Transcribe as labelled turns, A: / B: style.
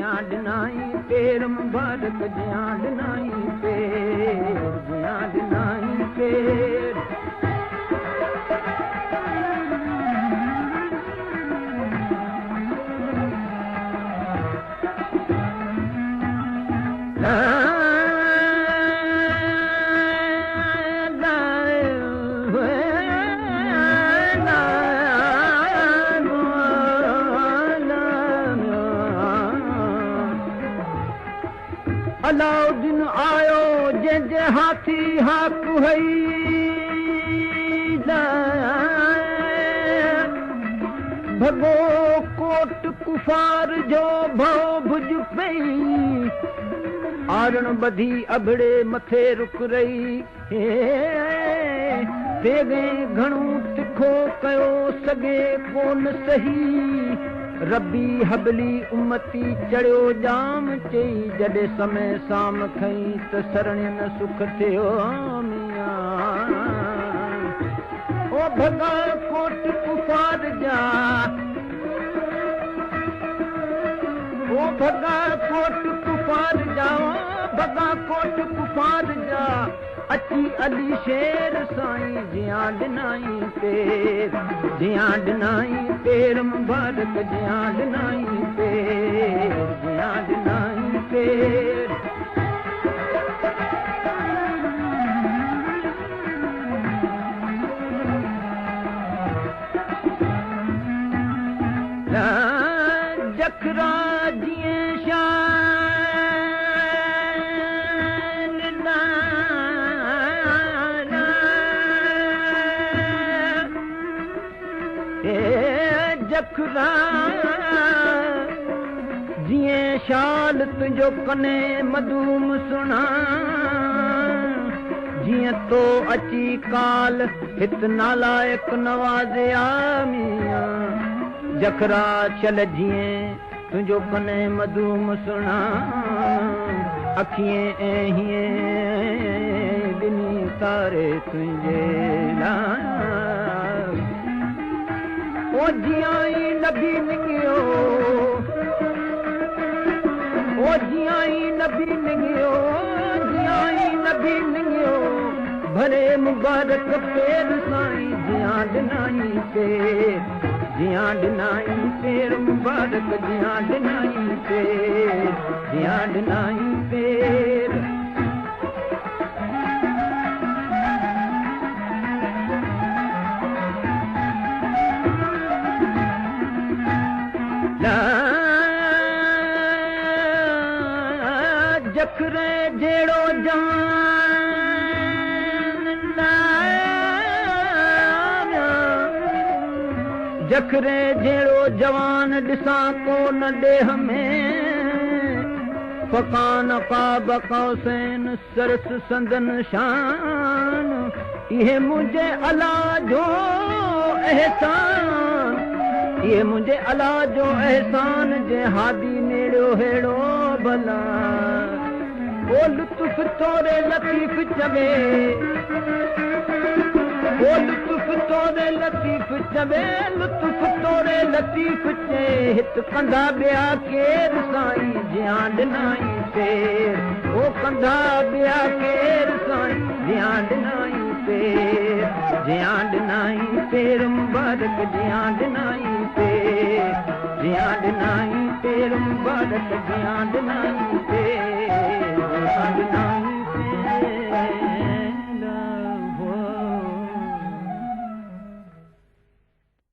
A: जियां ॾिनाई पेर मुबारक जियां ॾिनाई पेर जियां ॾिनाई पेर अलाउद्दीन आयो जंहिंजे हाथी हाक हई भगो कोट कुफार जो भव भुज पई आरण बधी अबड़े मथे रुक रही तेगे घणो तिखो कयो सगे कोन सही रबी हबली उम्मती चढ़ियो जाम चई जॾहिं समय साम खई त सरणियन सुख थियो मियां ओ भगा कोट कुफार जा ओ भगा कोट कुफार जा भगा कोट कुफार जा अची अली शेर साईं जियां ॾिनाई पेर मुबारक जियां ॾिनाई पेर जियां ॾिनाई पेर जखरा जीअं शान जखरा जीअं शाल तुंहिंजो कने मधूम सुणा जीअं तो अची काल हित नालायक नवाज़िया मियां जखरा चल जीअं तुंहिंजो कने मधूम सुणा अखिएं ऐं हीअं ॾिनी तारे तुंहिंजे लाइ ओ जियां ई नबी निकियो ओ जियां ई नबी निकियो जियां ई नबी निकियो भरे मुबारक पेर साईं जियां ॾिनाई पेर जियां ॾिनाई पेर मुबारक जियां ॾिनाई पेर जियां ॾिनाई पेर जखरे जहिड़ो जखरे जहिड़ो जवान ॾिसां कोन ॾेह में फ़कान क़ाब क़ौसैन सरस संदन शान इहे मुंहिंजे अला जो एहसान इहे मुंहिंजे अला जो एहसान जे हादी नेड़ियो हेड़ो भला ओ लुत्फ़ तोरे लतीफ़ चवे ओ लुत्फ़ तोरे लतीफ़ चवे लुत्फ़ तोरे लतीफ़ चे हित कंधा ॿिया केर साईं जियां ॾिनाई पेर ओ कंधा ॿिया केर साईं जियां ॾिनाई पेर जियां ॾिनाई पेर मुबारक जियां ॾिनाई पेर मुबारक जियां ॾिनाई पेर